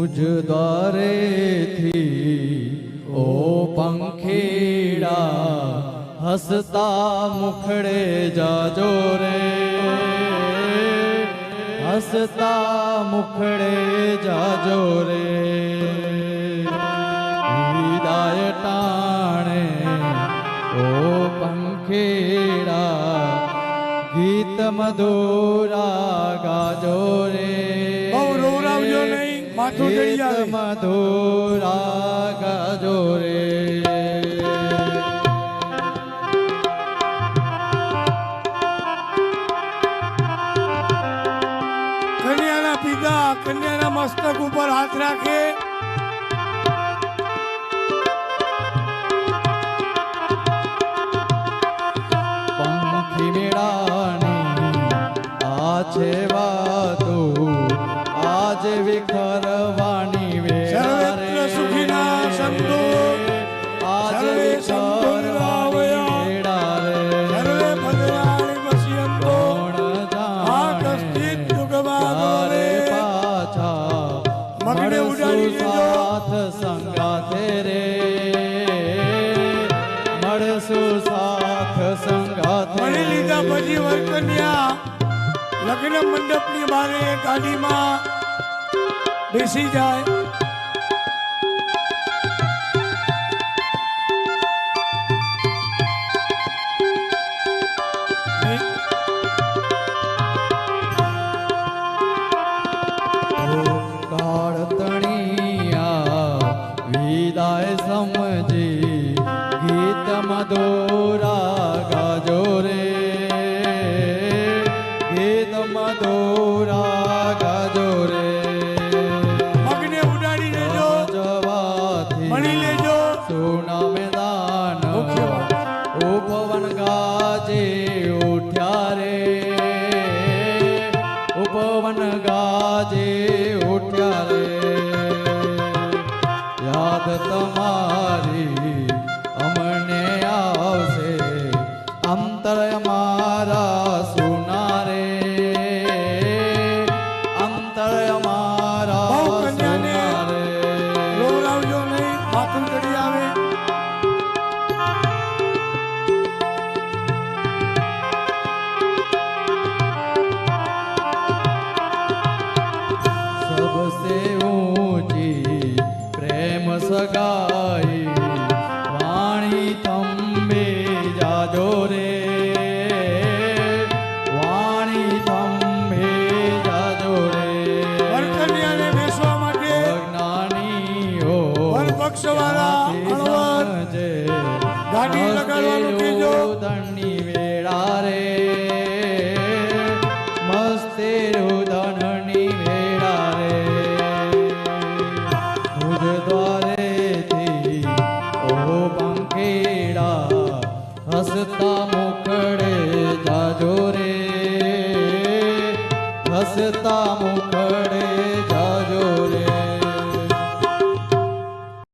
મુજ દ્વારેથી ઓ પંખીડા હસતા મુખડે જાજો રે, હસતા મુખડે જાજો રે, વિદાય ટાણે ઓ પંખીડા ગીત મધુરા ગાજો રે, બહુ રોવરાવજો નહીં, માથું ચડી આવે. ગીત મધુરા ગાજો રે. કન્યાના પિતા કન્યાના મસ્તક ઉપર હાથ રાખે. પંખી મેળાની આ છે વાતો આજ વિખરવાની વેળા રે, સર્વત્ર સુખીના સંતો આજ સર્વે વિખરવાની વેળા રે, સર્વે ભદ્રાણી પશ્યંતો કોણ આ કષ્ટિત દુઃખમાં જાણે રે. પાછા મગને ઉડાડી મળશું દેજો. સાથ સંગાથે રે, મળશું સાથ સંગાથે. મળી લીધા પછી વરકન્યા લગ્ન મંડપની બારે ગાડીમાં બેસી જાય. કાળ તણિયા વિદાય સમજી ગીત મધુરા ગાજો રે, ગીત મધુરા ગાજો રે. મગને ઉડાડી દેજો, જવાથી મળી લેજો. સોના મેદાન મુખ્ય વાત. ઉપવન ગાજે ઉઠ્યા રે, ઉપવન ગાજે ઉઠ્યા રે. યાદ તમારી અમને આવશે અંતર અમારા સુના રે, અંતર અમારા બહુ કન્યાને સુના રે. રોવરાવજો નહીં, માથું ચડી આવે. सबसे ऊंची प्रेम सगाई वाणी तंबे जाजो रे, वाणी तंबे जाजो रे. વરકન્યાને બેસવા માટે અજ્ઞાનીઓ વરપક્ષવાળા હળવદ ગાડી લગાડવાનું કહેજો. દંડની વેળા રે, મસ્તે રુદનની વેળા રે. મુજ દ્વારેથી ઓ પંખીડા હસતા મુખડે જાજો રે, હસતા મુખડે